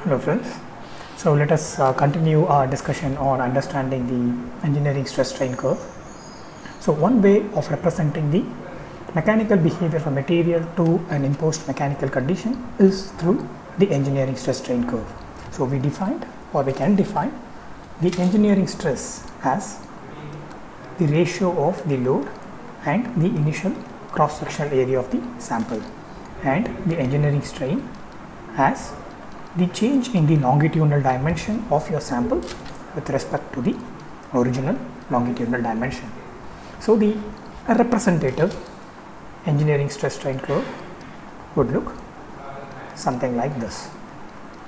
Hello friends. So let us continue our discussion on understanding the engineering stress strain curve. So one way of representing the mechanical behavior of a material to an imposed mechanical condition is through the engineering stress strain curve. So we can define the engineering stress as the ratio of the load and the initial cross-sectional area of the sample, and the engineering strain as the change in the longitudinal dimension of your sample with respect to the original longitudinal dimension. So the representative engineering stress strain curve would look something like this.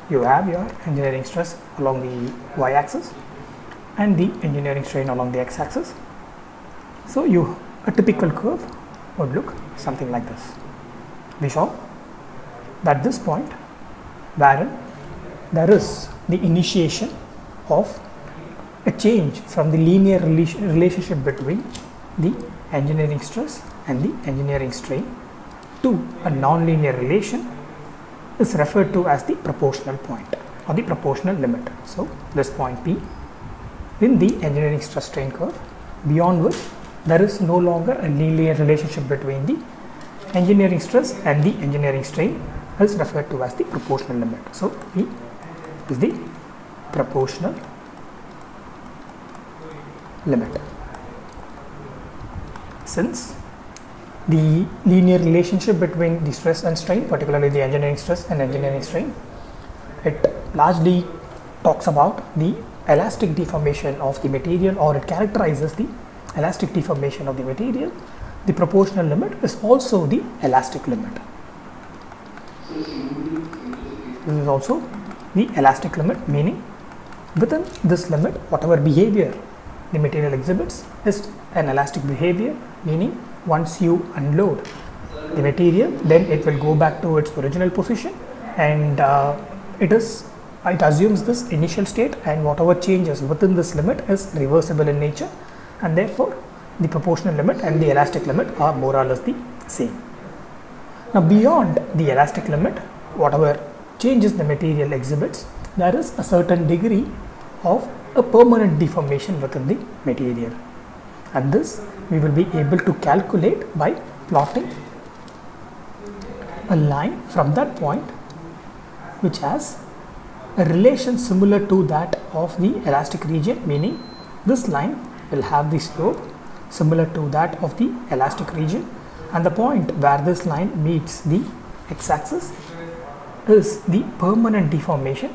You have your engineering stress along the y-axis and the engineering strain along the x-axis. So a typical curve would look something like this. We saw that this point wherein there is the initiation of a change from the linear relationship between the engineering stress and the engineering strain to a non-linear relation is referred to as the proportional point or the proportional limit. So this point P in the engineering stress strain curve, beyond which there is no longer a linear relationship between the engineering stress and the engineering strain, is referred to as the proportional limit. So P is the proportional limit. Since the linear relationship between the stress and strain, particularly the engineering stress and engineering strain, it largely talks about the elastic deformation of the material, or it characterizes the elastic deformation of the material. The proportional limit is also the elastic limit. This is also the elastic limit, meaning within this limit whatever behavior the material exhibits is an elastic behavior, meaning once you unload the material then it will go back to its original position, and it assumes this initial state, and whatever changes within this limit is reversible in nature, and therefore the proportional limit and the elastic limit are more or less the same. Now beyond the elastic limit, whatever changes the material exhibits, there is a certain degree of a permanent deformation within the material, and this we will be able to calculate by plotting a line from that point which has a relation similar to that of the elastic region, meaning this line will have the slope similar to that of the elastic region, and the point where this line meets the x-axis is the permanent deformation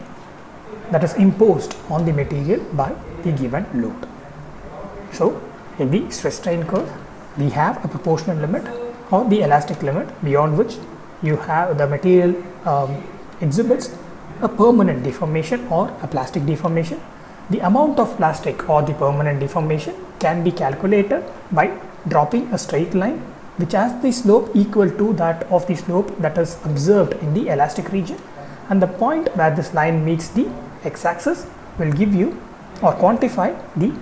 that is imposed on the material by the given load. So in the stress strain curve we have a proportional limit or the elastic limit, beyond which you have the material exhibits a permanent deformation or a plastic deformation. The amount of plastic or the permanent deformation can be calculated by dropping a straight line which has the slope equal to that of the slope that is observed in the elastic region, and the point where this line meets the x-axis will give you or quantify the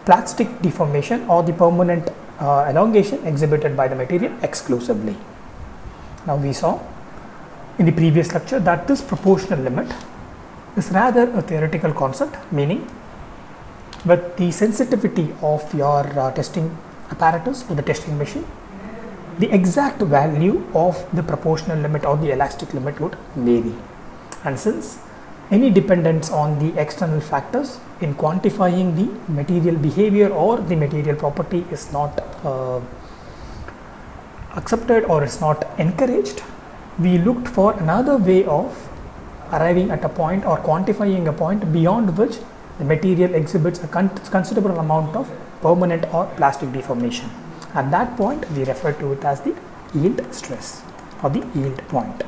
plastic deformation or the permanent elongation exhibited by the material exclusively. Now we saw in the previous lecture that this proportional limit is rather a theoretical concept, meaning with the sensitivity of your testing apparatus or the testing machine, the exact value of the proportional limit or the elastic limit would vary, and since any dependence on the external factors in quantifying the material behavior or the material property is not accepted or is not encouraged, we looked for another way of arriving at a point or quantifying a point beyond which the material exhibits a considerable amount of permanent or plastic deformation. At that point we refer to it as the yield stress or the yield point.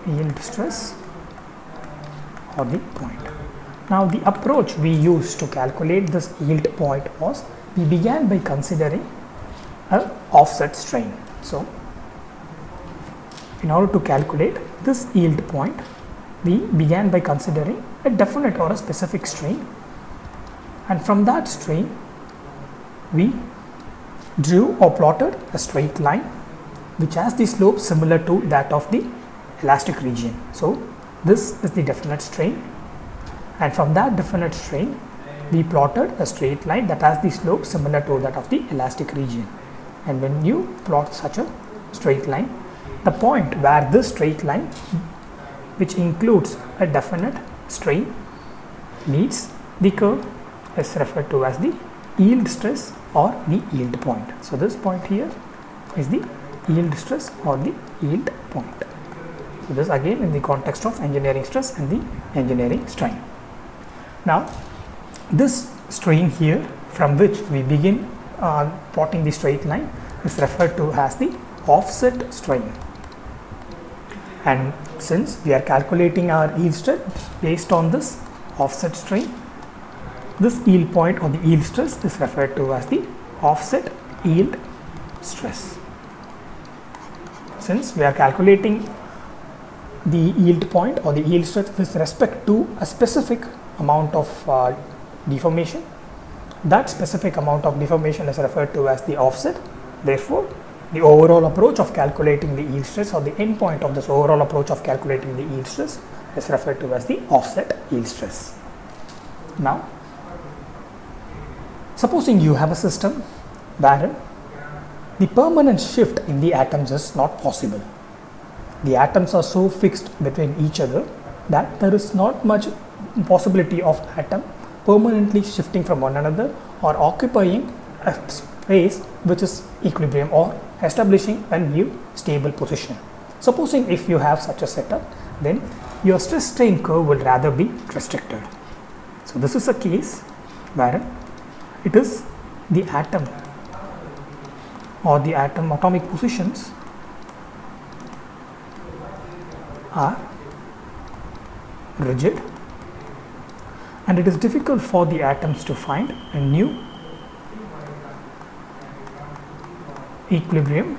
Yield stress or the point. Now the approach we used to calculate this yield point was, we began by considering an offset strain. So in order to calculate this yield point, we began by considering a definite or a specific strain, and from that strain we drew or plotted a straight line which has the slope similar to that of the elastic region. So This is the definite strain, and from that definite strain we plotted a straight line that has the slope similar to that of the elastic region. And when you plot such a straight line, the point where this straight line, which includes a definite strain, meets the curve is referred to as the yield stress or the yield point. So this point here is the yield stress or the yield point. So this again in the context of engineering stress and the engineering strain. Now this strain here from which we begin plotting the straight line is referred to as the offset strain. And since we are calculating our yield stress based on this offset strain, this yield point or the yield stress is referred to as the offset yield stress. Since we are calculating the yield point or the yield stress with respect to a specific amount of deformation, that specific amount of deformation is referred to as the offset. Therefore, the overall approach of calculating the yield stress or the end point of this overall approach of calculating the yield stress is referred to as the offset yield stress. Now, supposing you have a system wherein the permanent shift in the atoms is not possible. The atoms are so fixed between each other that there is not much possibility of atom permanently shifting from one another or occupying a space which is equilibrium or establishing a new stable position. Supposing if you have such a setup, then your stress strain curve will rather be restricted. So this is a case where it is the atom or the atom atomic positions are rigid, and it is difficult for the atoms to find a new equilibrium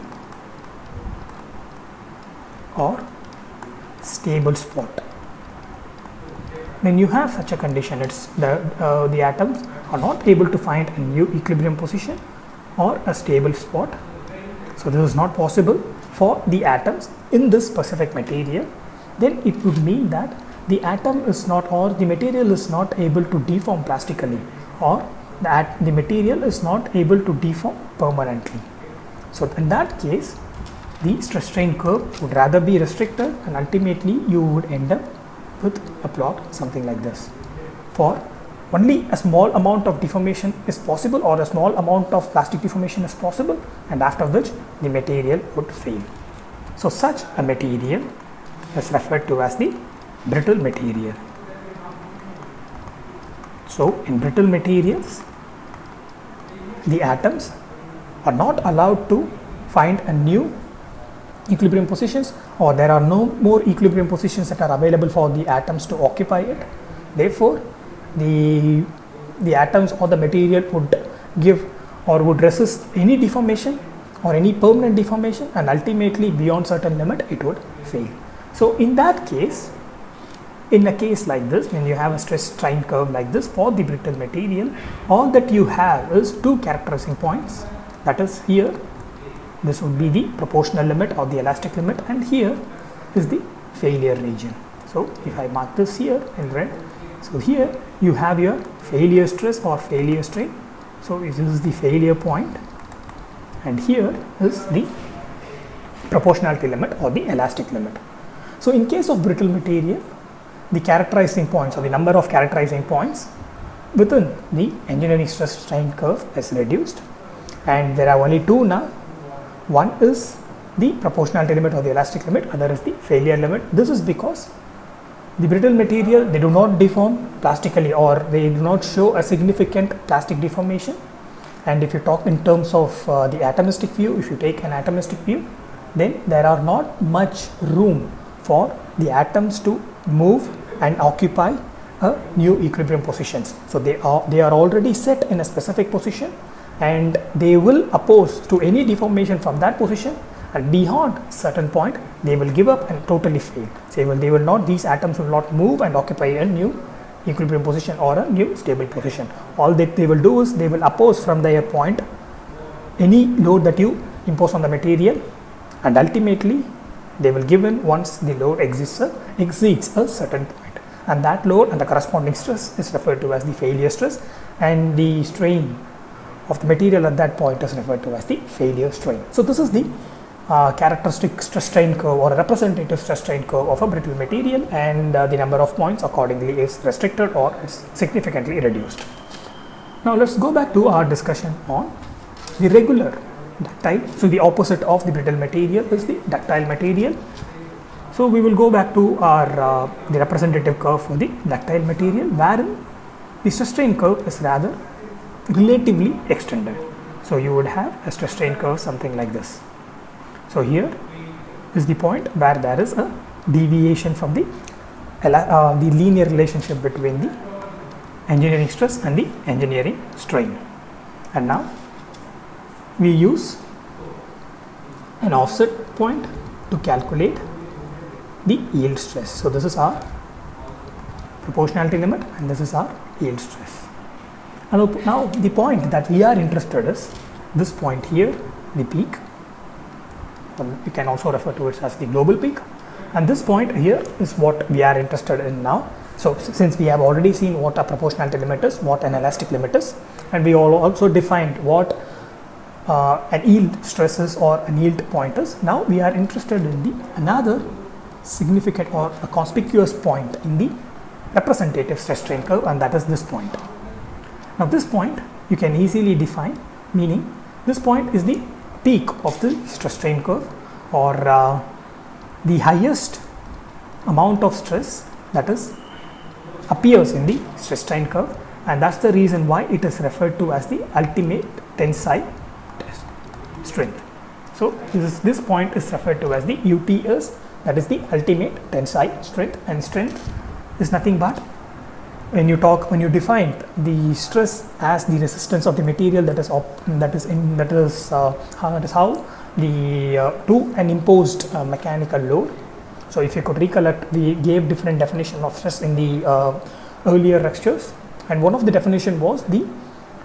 or stable spot. When you have such a condition, it's the atoms are not able to find a new equilibrium position or a stable spot. So this is not possible for the atoms in this specific material. Then it would mean that the atom is not, or the material is not able to deform plastically, or the material is not able to deform permanently. So in that case, the stress strain curve would rather be restricted, and ultimately you would end up with a plot something like this. For only a small amount of deformation is possible, or a small amount of plastic deformation is possible, and after which the material would fail. So such a material is referred to as the brittle material. So in brittle materials, the atoms are not allowed to find a new equilibrium positions, or there are no more equilibrium positions that are available for the atoms to occupy it. Therefore, the atoms or the material would give or would resist any deformation or any permanent deformation, and ultimately beyond certain limit it would fail. So in that case, in a case like this, when you have a stress strain curve like this for the brittle material, all that you have is two characterizing points. That is, here this would be the proportional limit or the elastic limit, and here is the failure region. So if I mark this here in red, so here you have your failure stress or failure strain. So this is the failure point, and here is the proportionality limit or the elastic limit. So in case of brittle material, the characterizing points or the number of characterizing points within the engineering stress strain curve is reduced, and there are only two now. One is the proportionality limit or the elastic limit, other is the failure limit. This is because the brittle material, they do not deform plastically, or they do not show a significant plastic deformation. And if you talk in terms of the atomistic view, if you take an atomistic view, then there are not much room for the atoms to move and occupy a new equilibrium positions. So they are already set in a specific position, and they will oppose to any deformation from that position, and beyond certain point they will give up and totally fail. So they will not, these atoms will not move and occupy a new equilibrium position or a new stable position. All that they will do is they will oppose from their point any load that you impose on the material, and ultimately They will given once the load exceeds a certain point, and that load and the corresponding stress is referred to as the failure stress, and the strain of the material at that point is referred to as the failure strain. So this is the characteristic stress strain curve or a representative stress strain curve of a brittle material, and the number of points accordingly is restricted or is significantly reduced. Now let's go back to our discussion on the regular ductile. So the opposite of the brittle material is the ductile material. So we will go back to our the representative curve for the ductile material, wherein the stress strain curve is rather relatively extended. So you would have a stress strain curve something like this. So here is the point where there is a deviation from the linear relationship between the engineering stress and the engineering strain. And now we use an offset point to calculate the yield stress. So this is our proportionality limit and this is our yield stress. And now the point that we are interested is this point here, the peak. You can also refer to it as the global peak, and this point here is what we are interested in now. So since we have already seen what a proportionality limit is, what an elastic limit is, and we also defined what an yield stress is or an yield point is, now we are interested in the another significant or a conspicuous point in the representative stress strain curve, and that is this point. Now this point you can easily define, meaning this point is the peak of the stress strain curve, or the highest amount of stress that is appears in the stress strain curve, and that's the reason why it is referred to as the ultimate tensile strength. So this point is referred to as the UTS, that is the ultimate tensile strength, and strength is nothing but when you define the stress as the resistance of the material that is how the to an imposed mechanical load. So if you could recollect, we gave different definition of stress in the earlier lectures, and one of the definition was the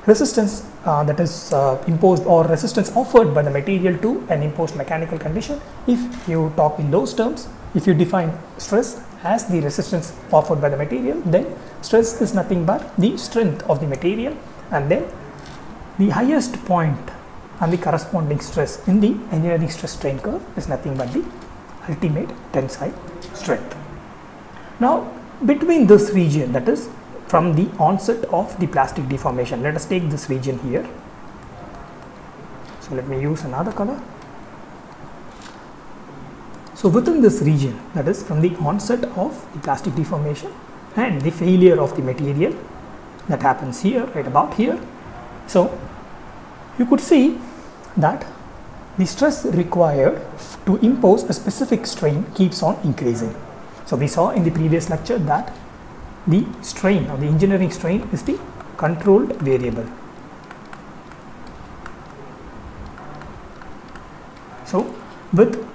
resistance that is imposed or resistance offered by the material to an imposed mechanical condition. If you talk in those terms, if you define stress as the resistance offered by the material, then stress is nothing but the strength of the material, and then the highest point and the corresponding stress in the engineering stress strain curve is nothing but the ultimate tensile strength. Now between this region, that is from the onset of the plastic deformation, let us take this region here. So let me use another color. So within this region, that is from the onset of the plastic deformation and the failure of the material that happens here, right about here. So you could see that the stress required to impose a specific strain keeps on increasing. So we saw in the previous lecture that the strain or the engineering strain is the controlled variable. So with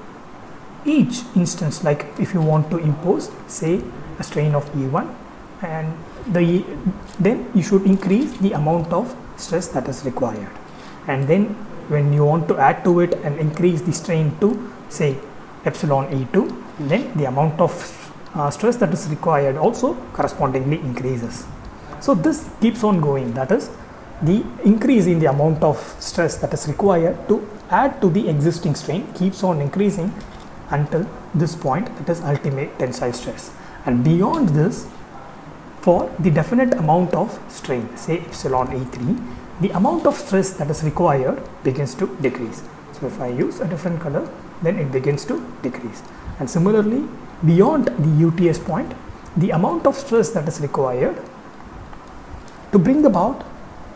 each instance, like if you want to impose say a strain of E1, and then you should increase the amount of stress that is required, and then when you want to add to it and increase the strain to say epsilon E2, then the amount of stress that is required also correspondingly increases. So this keeps on going, that is the increase in the amount of stress that is required to add to the existing strain keeps on increasing until this point, that is ultimate tensile stress. And beyond this, for the definite amount of strain, say epsilon E3, the amount of stress that is required begins to decrease. So if I use a different color, then it begins to decrease. And similarly, beyond the UTS point, the amount of stress that is required to bring about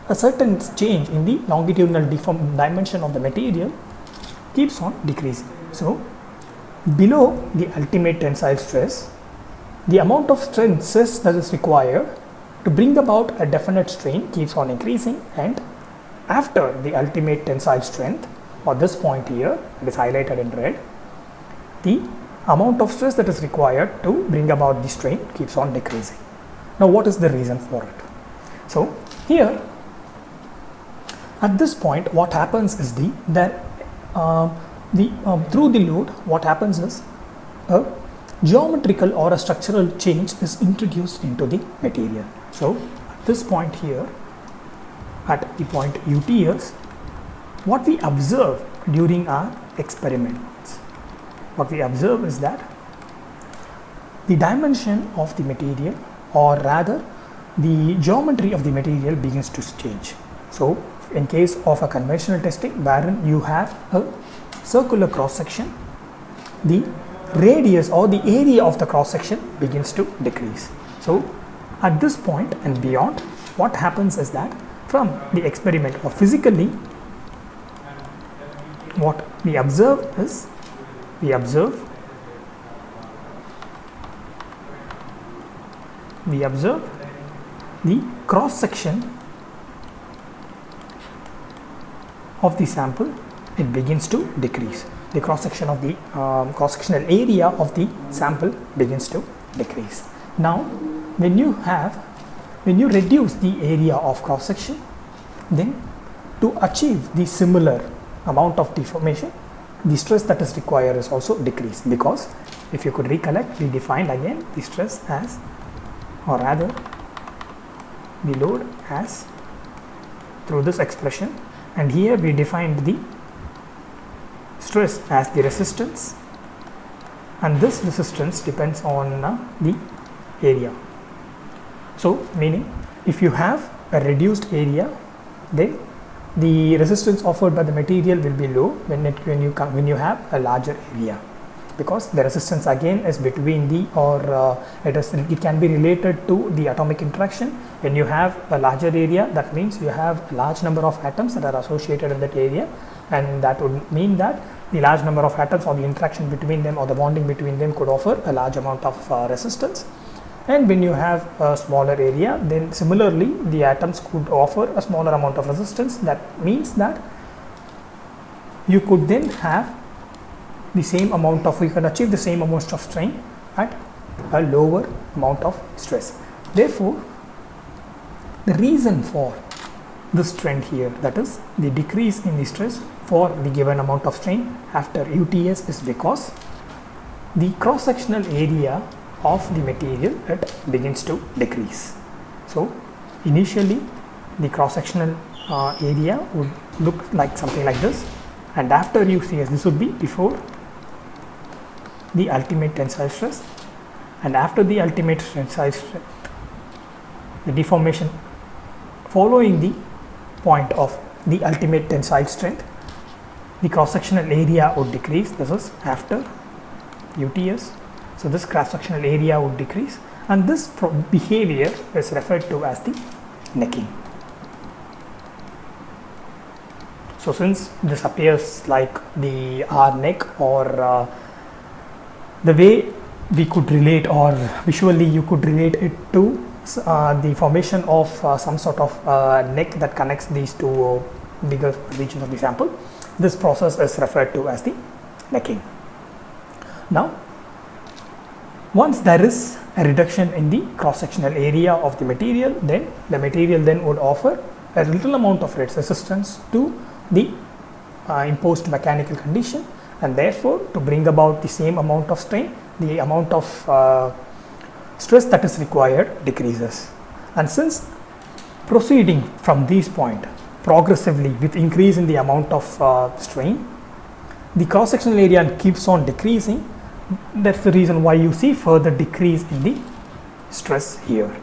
a certain change in the longitudinal dimension of the material keeps on decreasing. So below the ultimate tensile stress, the amount of stress that is required to bring about a definite strain keeps on increasing, and after the ultimate tensile strength, or this point here that is highlighted in red, the amount of stress that is required to bring about the strain keeps on decreasing. Now what is the reason for it? So here at this point what happens is that through the load, what happens is a geometrical or a structural change is introduced into the material. So at this point here, at the point UTS, what we observe during our experiments, what we observe is that the dimension of the material, or rather the geometry of the material, begins to change. So in case of a conventional testing wherein you have a circular cross section, the radius or the area of the cross section begins to decrease. So at this point and beyond, what happens is that from the experiment or physically, what we observe is, we observe the cross section of the sample, it begins to decrease. The cross section of the cross sectional area of the sample begins to decrease. Now when you reduce the area of cross section, then to achieve the similar amount of deformation, the stress that is required is also decreased, because if you could recollect, we defined again the stress as, or rather the load as, through this expression, and here we defined the stress as the resistance, and this resistance depends on the area. So meaning if you have a reduced area, then the resistance offered by the material will be low when you have a larger area, because the resistance again is between the, or it can be related to the atomic interaction. When you have a larger area, that means you have a large number of atoms that are associated in that area, and that would mean that the large number of atoms or the interaction between them or the bonding between them could offer a large amount of resistance. And when you have a smaller area, then similarly the atoms could offer a smaller amount of resistance. That means that you could then have the same amount of, you can achieve the same amount of strain at a lower amount of stress. Therefore, the reason for this trend here, that is the decrease in the stress for the given amount of strain after UTS, is because the cross sectional area of the material, it begins to decrease. So initially the cross sectional area would look like something like this, and after UTS, this would be before the ultimate tensile stress, and after the ultimate tensile stress, the deformation following the point of the ultimate tensile strength, the cross sectional area would decrease. This is after UTS. So this cross sectional area would decrease, and this behavior is referred to as the necking. So since this appears like the R neck, or the way we could relate, or visually you could relate it to the formation of some sort of neck that connects these two bigger regions of the sample, this process is referred to as the necking. Now once there is a reduction in the cross sectional area of the material, then the material then would offer a little amount of resistance to the imposed mechanical condition, and therefore to bring about the same amount of strain, the amount of stress that is required decreases. And since proceeding from this point progressively with increase in the amount of strain, the cross sectional area keeps on decreasing. That's the reason why you see further decrease in the stress here.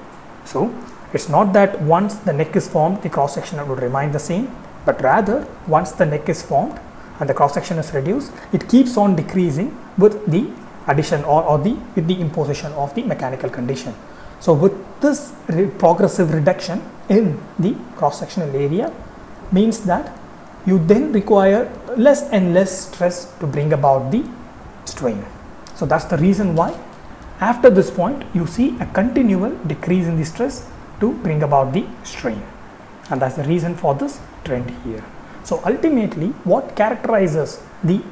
So it's not that once the neck is formed, the cross section would remain the same, but rather once the neck is formed and the cross section is reduced, it keeps on decreasing with the addition or with the imposition of the mechanical condition. So with this progressive reduction in the cross sectional area means that you then require less and less stress to bring about the strain. So that's the reason why after this point you see a continual decrease in the stress to bring about the strain, and that's the reason for this trend here. So ultimately what characterizes the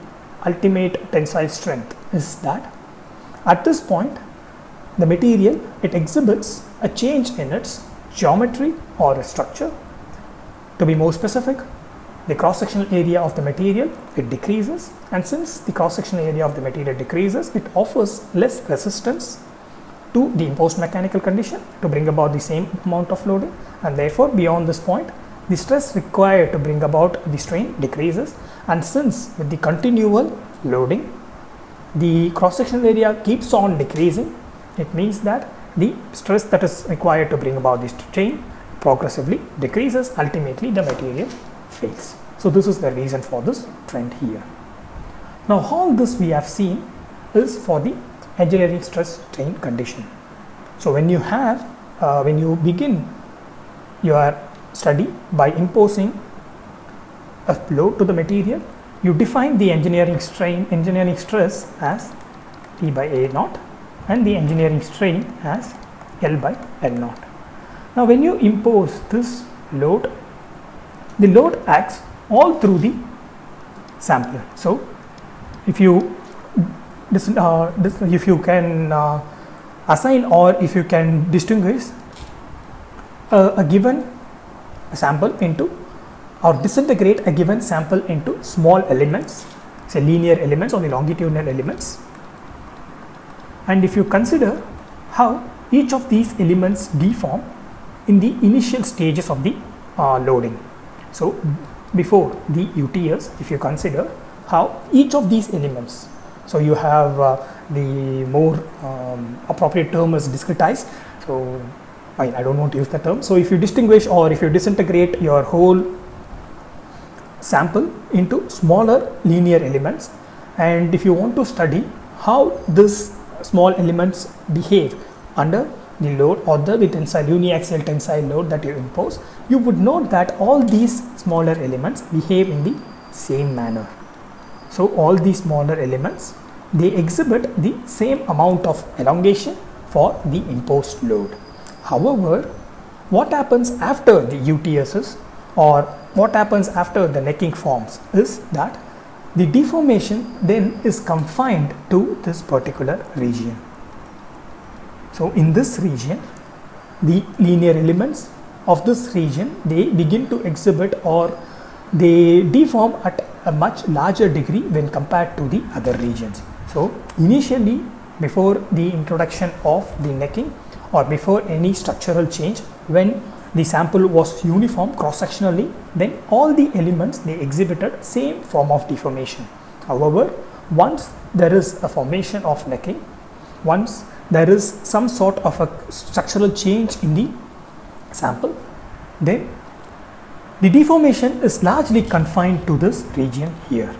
ultimate tensile strength is that at this point the material, it exhibits a change in its geometry or a structure. To be more specific, the cross-sectional area of the material, it decreases, and since the cross-sectional area of the material decreases, it offers less resistance to the imposed mechanical condition to bring about the same amount of loading, and therefore beyond this point the stress required to bring about the strain decreases, and since with the continual loading the cross-sectional area keeps on decreasing, it means that the stress that is required to bring about the strain progressively decreases, ultimately the material fails. So this is the reason for this trend here. Now all this we have seen is for the engineering stress strain condition. So when you begin your study by imposing a load to the material, you define the engineering stress as P by A naught and the engineering strain as L by L naught. Now when you impose this load, the load acts all through the sample. So if you can assign, or if you can distinguish a given sample into, or disintegrate a given sample into small elements, say linear elements or the longitudinal elements, and if you consider how each of these elements deform in the initial stages of the loading. So before the UTS, if you consider how each of these elements, so you have the more appropriate term is discretized, so I don't want to use the term. So if you distinguish, or if you disintegrate your whole sample into smaller linear elements, and if you want to study how these small elements behave under the load or the uniaxial tensile load that you impose, you would note that all these smaller elements behave in the same manner. So all these smaller elements, they exhibit the same amount of elongation for the imposed load. However, what happens after the UTSs, or what happens after the necking forms, is that the deformation then is confined to this particular region. So in this region, the linear elements of this region, they begin to exhibit, or they deform at a much larger degree when compared to the other regions. So initially, before the introduction of the necking, or before any structural change, when the sample was uniform cross-sectionally, then all the elements, they exhibited same form of deformation. However, once there is a formation of necking, once there is some sort of a structural change in the sample, then the deformation is largely confined to this region here,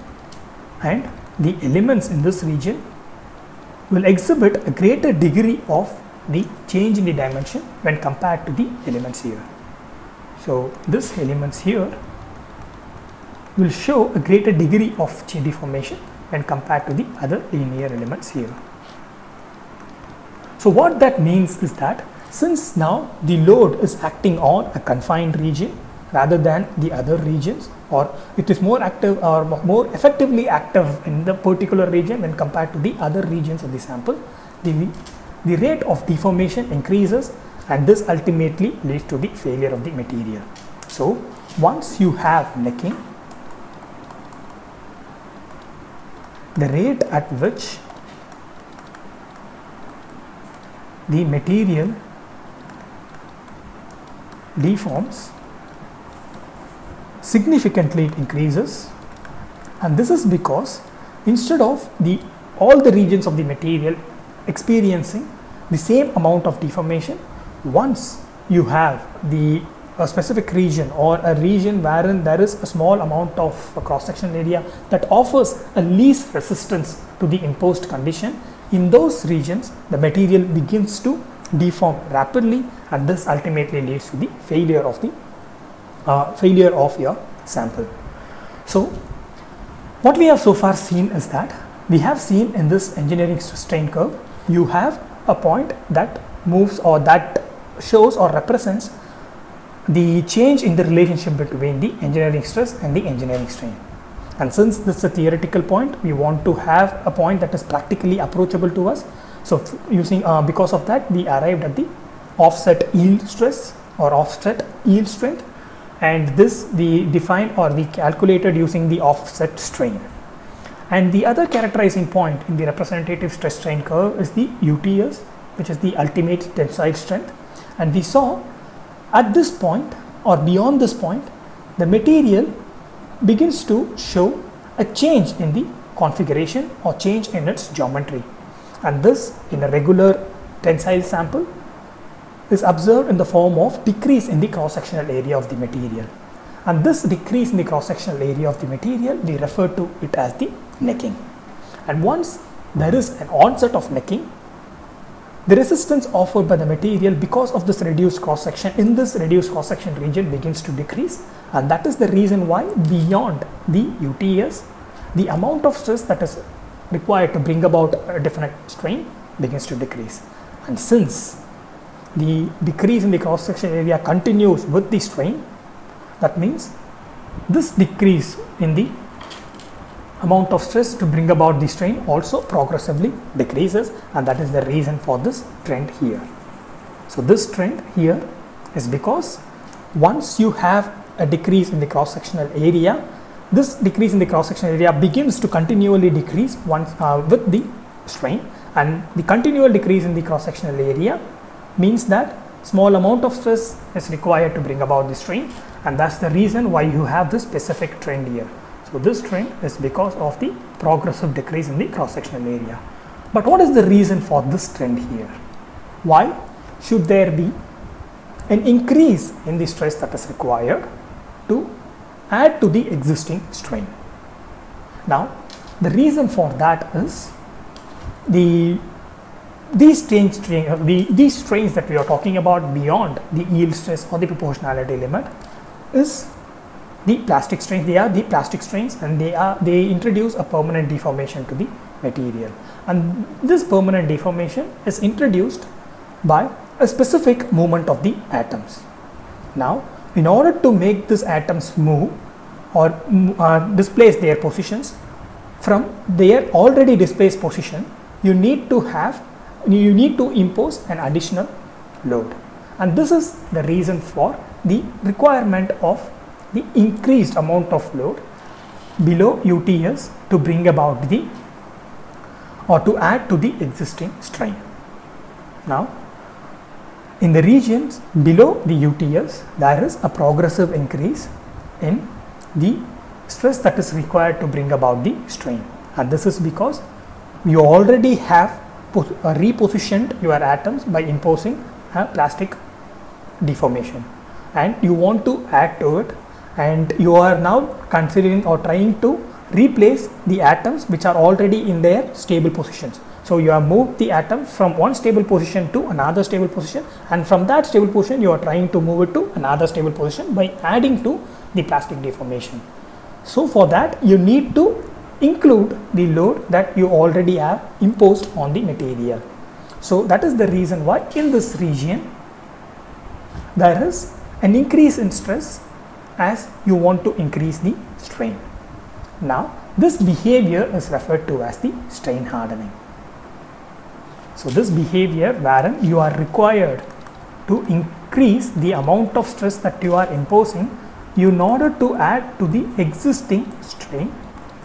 and the elements in this region will exhibit a greater degree of the change in the dimension when compared to the elements here. So this elements here will show a greater degree of deformation when compared to the other linear elements here. So what that means is that since now the load is acting on a confined region rather than the other regions, or it is more active or more effectively active in the particular region when compared to the other regions of the sample, the rate of deformation increases, and this ultimately leads to the failure of the material. So once you have necking, the rate at which the material deforms significantly increases, and this is because instead of all the regions of the material experiencing the same amount of deformation, once you have a specific region, or a region wherein there is a small amount of cross-sectional area that offers a least resistance to the imposed condition, in those regions the material begins to deform rapidly, and this ultimately leads to the failure of your sample. So what we have so far seen is that we have seen in this engineering stress strain curve, you have a point that moves, or that shows or represents the change in the relationship between the engineering stress and the engineering strain. And since this is a theoretical point, we want to have a point that is practically approachable to us. So because of that, we arrived at the offset yield stress or offset yield strength, and this we defined or we calculated using the offset strain. And the other characterizing point in the representative stress strain curve is the UTS, which is the ultimate tensile strength. And we saw at this point or beyond this point, the material begins to show a change in the configuration or change in its geometry. And this in a regular tensile sample is observed in the form of decrease in the cross-sectional area of the material. And this decrease in the cross-sectional area of the material, we refer to it as the necking. And once there is an onset of necking, the resistance offered by the material because of this reduced cross-section in this reduced cross-section region begins to decrease, and that is the reason why beyond the UTS, the amount of stress that is required to bring about a definite strain begins to decrease. And since the decrease in the cross-section area continues with the strain, that means this decrease in the amount of stress to bring about the strain also progressively decreases, and that is the reason for this trend here. So this trend here is because once you have a decrease in the cross-sectional area, this decrease in the cross-sectional area begins to continually decrease once with the strain, and the continual decrease in the cross-sectional area means that small amount of stress is required to bring about the strain, and that's the reason why you have this specific trend here. So this trend is because of the progressive decrease in the cross-sectional area. But what is the reason for this trend here? Why should there be an increase in the stress that is required to add to the existing strain? Now, the reason for that is these strains that we are talking about beyond the yield stress or the proportionality limit is the plastic strains. They are the plastic strains, and they introduce a permanent deformation to the material, and this permanent deformation is introduced by a specific movement of the atoms. Now, in order to make these atoms move or displace their positions from their already displaced position, you need to impose an additional load, and this is the reason for the requirement of the increased amount of load below UTS to bring about the or to add to the existing strain. Now, in the regions below the UTS, there is a progressive increase in the stress that is required to bring about the strain, and this is because you already have repositioned your atoms by imposing a plastic deformation, and you want to add to it, and you are now considering or trying to replace the atoms which are already in their stable positions. So you have moved the atoms from one stable position to another stable position, and from that stable position you are trying to move it to another stable position by adding to the plastic deformation. So for that you need to include the load that you already have imposed on the material. So that is the reason why in this region there is an increase in stress as you want to increase the strain. Now, this behavior is referred to as the strain hardening. So this behavior wherein you are required to increase the amount of stress that you are imposing in order to add to the existing strain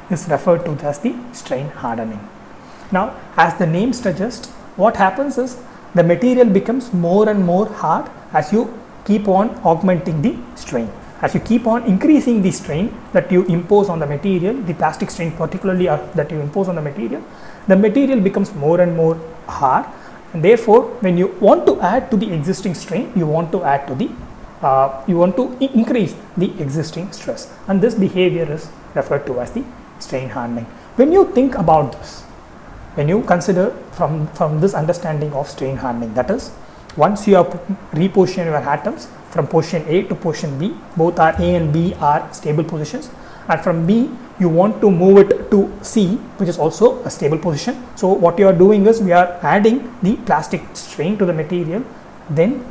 is referred to as the strain hardening. Now, as the name suggests, what happens is the material becomes more and more hard as you keep on augmenting the strain. As you keep on increasing the strain that you impose on the material, the plastic strain particularly that you impose on the material becomes more and more hard, and therefore when you want to add to the existing strain, you want to increase the existing stress, and this behavior is referred to as the strain hardening. When you think about this, when you consider from this understanding of strain hardening, that is, once you have repositioned your atoms from position A to position B, both are A and B are stable positions, and from B you want to move it to C, which is also a stable position. So what you are doing is we are adding the plastic strain to the material, then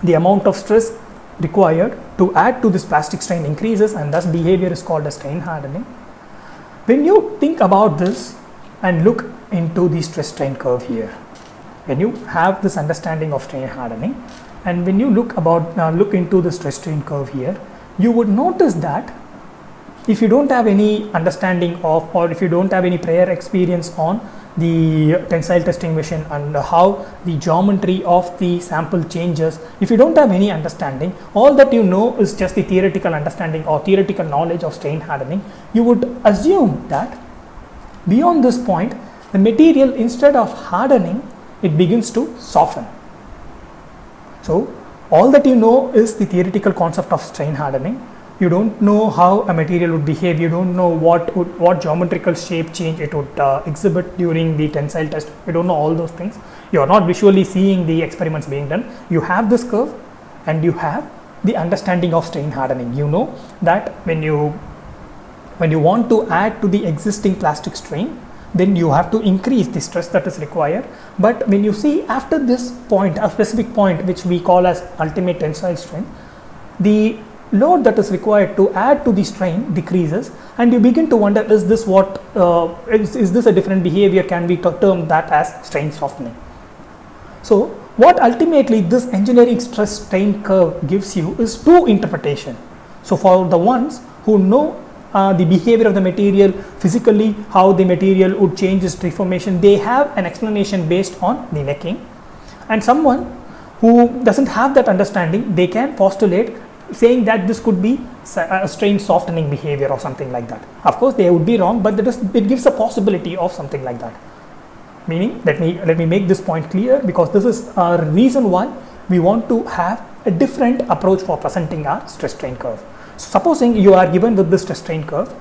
the amount of stress required to add to this plastic strain increases, and thus behavior is called as strain hardening. When you think about this and look into the stress strain curve here, when you have this understanding of strain hardening, and when you look into the stress strain curve here, you would notice that if you don't have any understanding of, or if you don't have any prior experience on the tensile testing machine and how the geometry of the sample changes, if you don't have any understanding, all that you know is just the theoretical understanding or theoretical knowledge of strain hardening, you would assume that beyond this point, the material, instead of hardening, it begins to soften. So all that you know is the theoretical concept of strain hardening. You don't know how a material would behave. You don't know what geometrical shape change it would exhibit during the tensile test. You don't know all those things. You are not visually seeing the experiments being done. You have this curve and you have the understanding of strain hardening. You know that when you want to add to the existing plastic strain, then you have to increase the stress that is required. But when you see after this point, a specific point which we call as ultimate tensile strain, the load that is required to add to the strain decreases, and you begin to wonder, is this is this a different behavior? Can we term that as strain softening? So what ultimately this engineering stress strain curve gives you is two interpretation. So for the ones who know the behavior of the material physically, how the material would change its deformation, they have an explanation based on the necking, and someone who doesn't have that understanding, they can postulate saying that this could be a strain softening behavior or something like that. Of course they would be wrong, but it gives a possibility of something like that. Meaning, let me make this point clear, because this is a reason why we want to have a different approach for presenting our stress strain curve. So supposing you are given with this stress strain curve,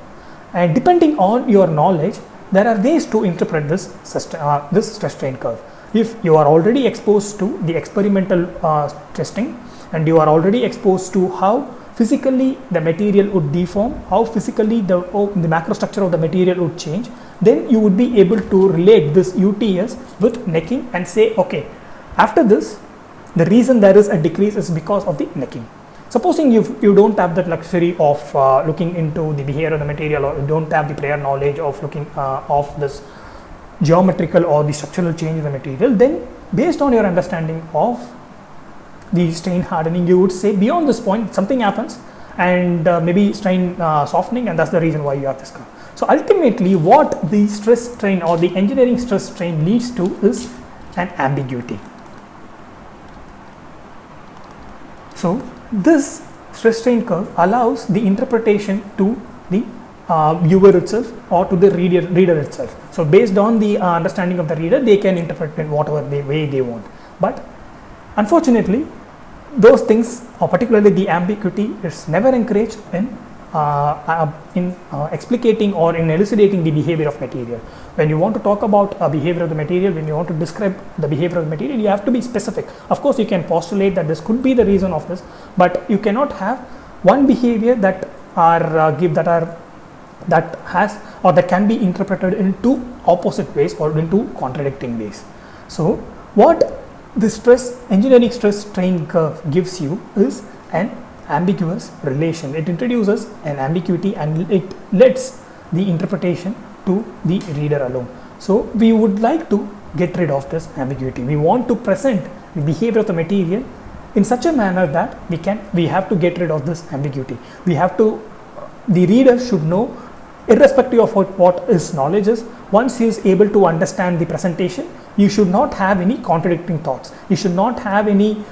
and depending on your knowledge, there are ways to interpret this stress strain curve. If you are already exposed to the experimental testing, and you are already exposed to how physically the material would deform, how physically the macrostructure of the material would change, then you would be able to relate this UTS with necking and say, okay, after this, the reason there is a decrease is because of the necking. Supposing you don't have that luxury of looking into the behavior of the material, or you don't have the prior knowledge of looking of this geometrical or the structural change in the material, then based on your understanding of the strain hardening, you would say beyond this point something happens, and maybe strain softening, and that's the reason why you have this curve. So ultimately what the stress strain or the engineering stress strain leads to is an ambiguity. So this stress strain curve allows the interpretation to the viewer itself or to the reader itself. So based on the understanding of the reader, they can interpret in whatever way they want. But unfortunately, those things, or particularly the ambiguity, is never encouraged in explicating or in elucidating the behavior of material. When you want to talk about behavior of the material, when you want to describe the behavior of the material, you have to be specific. Of course, you can postulate that this could be the reason of this, but you cannot have one behavior that can be interpreted in two opposite ways or in two contradicting ways. So what the engineering stress strain curve gives you is an ambiguous relation. It introduces an ambiguity and it lets the interpretation to the reader alone. So we would like to get rid of this ambiguity. We want to present the behavior of the material in such a manner that we have to get rid of this ambiguity. The reader should know, irrespective of what his knowledge is, once he is able to understand the presentation, you should not have any contradicting thoughts. You should not have any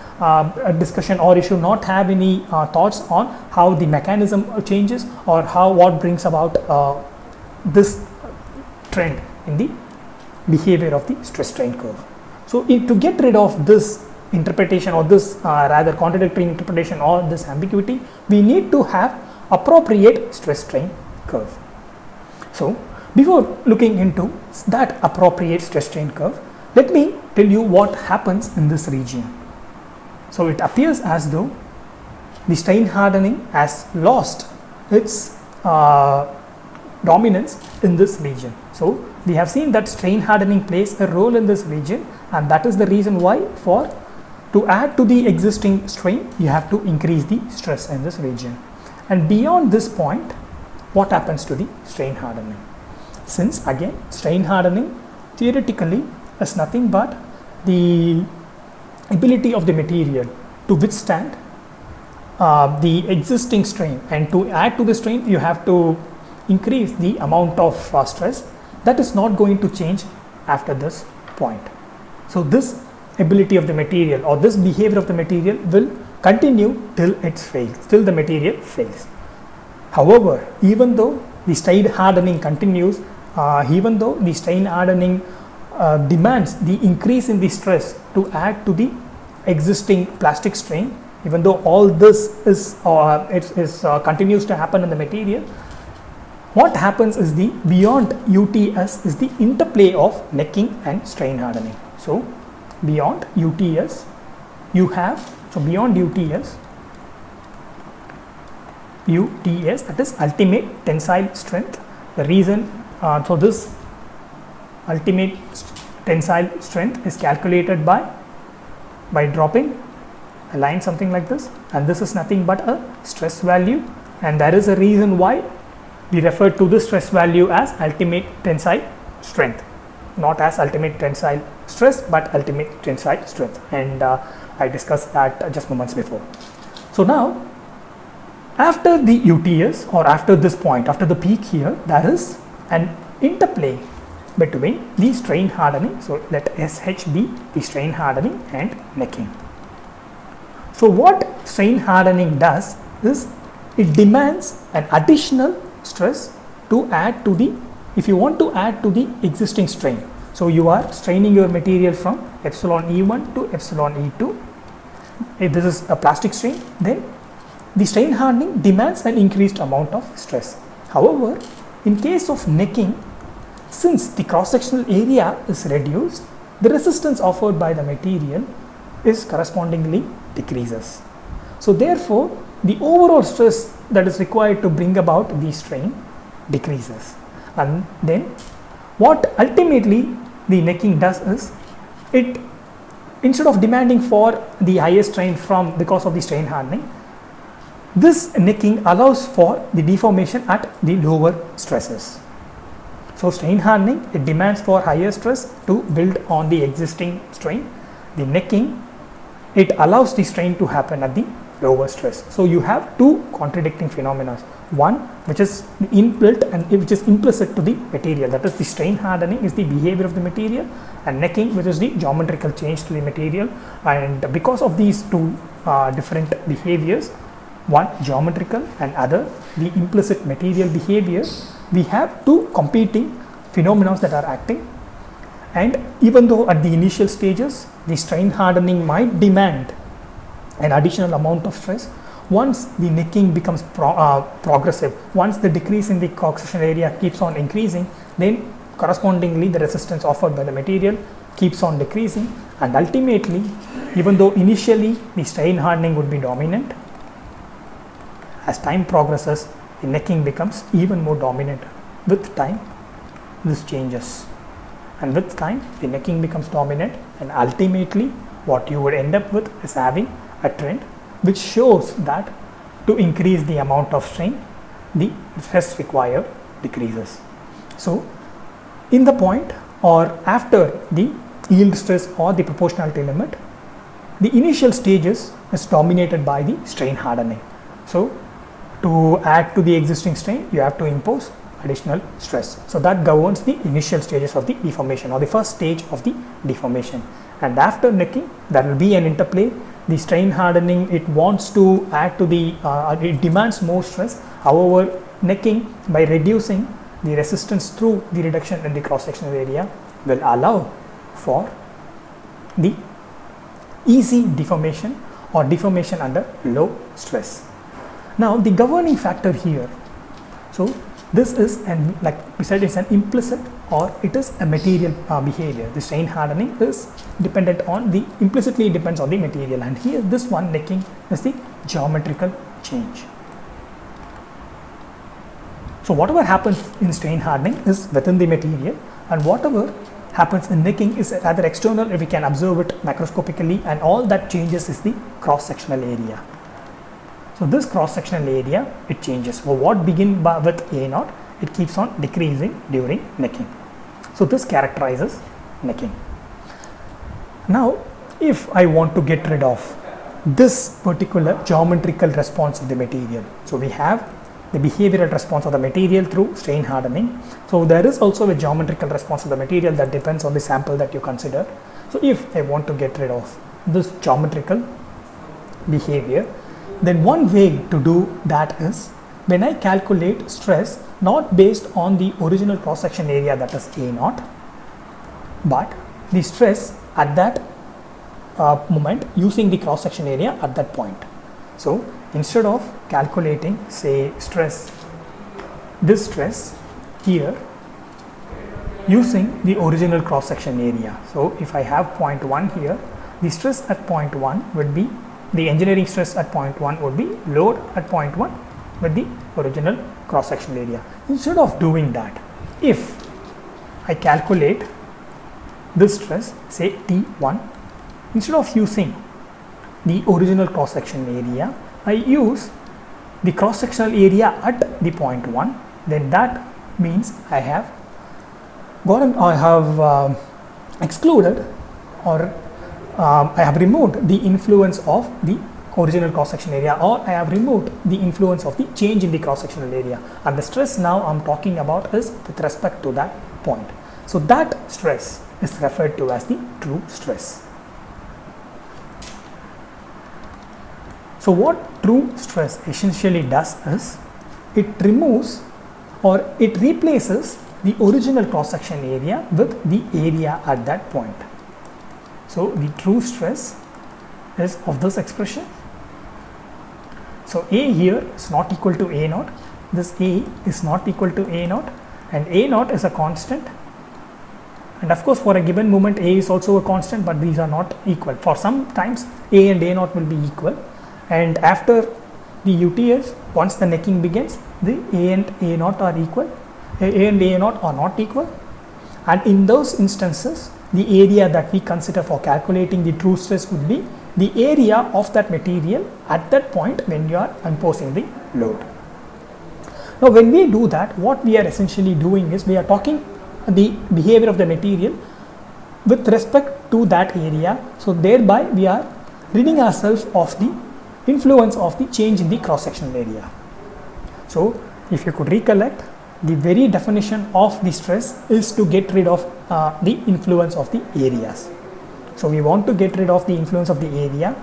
discussion, or you should not have any thoughts on how the mechanism changes or what brings about this trend in the behavior of the stress strain curve. So to get rid of this interpretation, or this rather contradictory interpretation, or this ambiguity, we need to have appropriate stress strain curve. So before looking into that appropriate stress strain curve, let me tell you what happens in this region. So it appears as though the strain hardening has lost its dominance in this region. So we have seen that strain hardening plays a role in this region, and that is the reason why to add to the existing strain, you have to increase the stress in this region. And beyond this point, what happens to the strain hardening? Since again, strain hardening theoretically is nothing but the ability of the material to withstand the existing strain, and to add to the strain you have to increase the amount of stress. That is not going to change after this point. So this ability of the material or this behavior of the material will continue till it fails, till the material fails. However, even though the strain hardening continues, even though the strain hardening demands the increase in the stress to add to the existing plastic strain, even though all this is continues to happen in the material, what happens is the beyond UTS is the interplay of necking and strain hardening. So beyond UTS you have, so beyond UTS that is ultimate tensile strength. The reason so this ultimate tensile strength is calculated by dropping a line something like this, and this is nothing but a stress value, and there is a reason why we refer to this stress value as ultimate tensile strength, not as ultimate tensile stress but ultimate tensile strength, and I discussed that just moments before. So now after the UTS, or after this point, after the peak here, there is an interplay between the strain hardening. So let SH be the strain hardening and necking. So what strain hardening does is it demands an additional stress to add to the, if you want to add to the existing strain. So you are straining your material from epsilon E1 to epsilon E2. If this is a plastic strain, then the strain hardening demands an increased amount of stress. However, in case of necking, since the cross-sectional area is reduced, the resistance offered by the material is correspondingly decreases. So therefore, the overall stress that is required to bring about the strain decreases. And then what ultimately the necking does is, it, instead of demanding for the highest strain from because of the strain hardening, this necking allows for the deformation at the lower stresses. So strain hardening, it demands for higher stress to build on the existing strain. The necking, it allows the strain to happen at the lower stress. So you have two contradicting phenomena. One which is inbuilt and which is implicit to the material, that is the strain hardening is the behavior of the material, and necking which is the geometrical change to the material. And because of these two different behaviors, one geometrical and other the implicit material behavior, we have two competing phenomena that are acting. And even though at the initial stages the strain hardening might demand an additional amount of stress, once the necking becomes progressive, once the decrease in the cross-sectional area keeps on increasing, then correspondingly the resistance offered by the material keeps on decreasing, and ultimately, even though initially the strain hardening would be dominant, as time progresses the necking becomes even more dominant. With time this changes, and with time the necking becomes dominant, and ultimately what you would end up with is having a trend which shows that to increase the amount of strain, the stress required decreases. So in the point or after the yield stress or the proportionality limit, the initial stages is dominated by the strain hardening. So to add to the existing strain, you have to impose additional stress. So that governs the initial stages of the deformation, or the first stage of the deformation. And after necking, there will be an interplay. The strain hardening, it wants to add to the, it demands more stress. However, necking, by reducing the resistance through the reduction in the cross-sectional area, will allow for the easy deformation or deformation under low stress. Now the governing factor here, so this is an, like we said, it's an implicit or it is a material behavior. The strain hardening is dependent on the, implicitly depends on the material, and here this one necking is the geometrical change. So whatever happens in strain hardening is within the material, and whatever happens in necking is rather external if we can observe it macroscopically, and all that changes is the cross-sectional area. So this cross-sectional area, it changes. So what begin with A0, it keeps on decreasing during necking. So this characterizes necking. Now if I want to get rid of this particular geometrical response of the material. So we have the behavioral response of the material through strain hardening. So there is also a geometrical response of the material that depends on the sample that you consider. So if I want to get rid of this geometrical behavior, then one way to do that is when I calculate stress not based on the original cross section area, that is A naught, but the stress at that moment using the cross section area at that point. So instead of calculating, say, this stress here using the original cross section area. So if I have point 1 here, the stress at point 1 would be, the engineering stress at point 1 would be load at point 1 with the original cross section area. Instead of doing that, if I calculate this stress, say T1, instead of using the original cross section area, I use the cross sectional area at the point 1, then that means I have excluded, or I have removed the influence of the original cross section area, or I have removed the influence of the change in the cross sectional area, and the stress now I am talking about is with respect to that point. So that stress is referred to as the true stress. So what true stress essentially does is it removes or it replaces the original cross section area with the area at that point. So the true stress is of this expression. So A here is not equal to A naught, this A is not equal to A naught, and A naught is a constant, and of course for a given moment A is also a constant, but these are not equal. For some times A and A naught will be equal, and after the UTS, once the necking begins, the A and A naught are equal, A and A naught are not equal, and in those instances the area that we consider for calculating the true stress would be the area of that material at that point when you are imposing the load. Now when we do that, what we are essentially doing is we are talking the behavior of the material with respect to that area, so thereby we are ridding ourselves of the influence of the change in the cross sectional area. So if you could recollect, the very definition of the stress is to get rid of the influence of the areas. So we want to get rid of the influence of the area,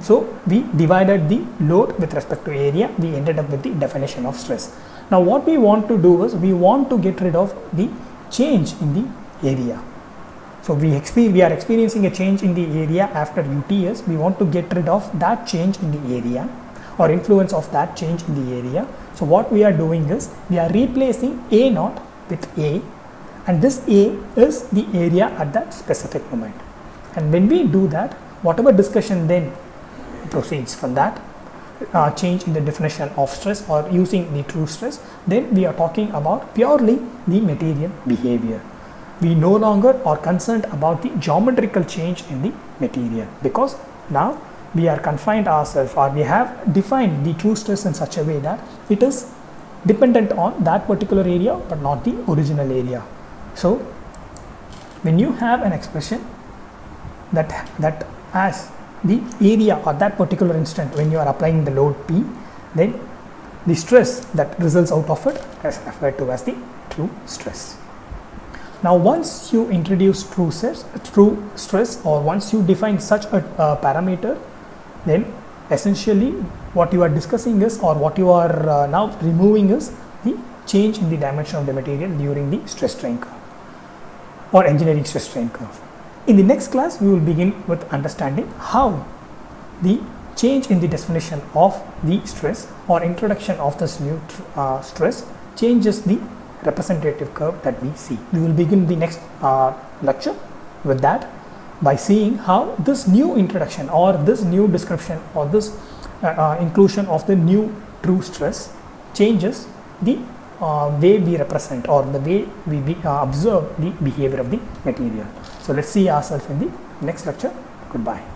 so we divided the load with respect to area, we ended up with the definition of stress. Now what we want to do is we want to get rid of the change in the area. So we are experiencing a change in the area after UTS. We want to get rid of that change in the area or influence of that change in the area. So what we are doing is we are replacing A naught with A, and this A is the area at that specific moment. And when we do that, whatever discussion then proceeds from that change in the definition of stress or using the true stress, then we are talking about purely the material behavior. We no longer are concerned about the geometrical change in the material, because now we are confined ourselves, or we have defined the true stress in such a way that it is dependent on that particular area but not the original area. So when you have an expression that as the area at that particular instant when you are applying the load P, then the stress that results out of it is referred to as the true stress. Now once you introduce true stress, or once you define such a parameter, then essentially what you are discussing is, or what you are now removing is the change in the dimension of the material during the stress strain curve or engineering stress strain curve. In the next class, we will begin with understanding how the change in the definition of the stress or introduction of this new stress changes the representative curve that we see. We will begin the next lecture with that, by seeing how this new introduction or this new description or this inclusion of the new true stress changes the way we represent or the way we observe the behavior of the material. So let's see ourselves in the next lecture. Goodbye.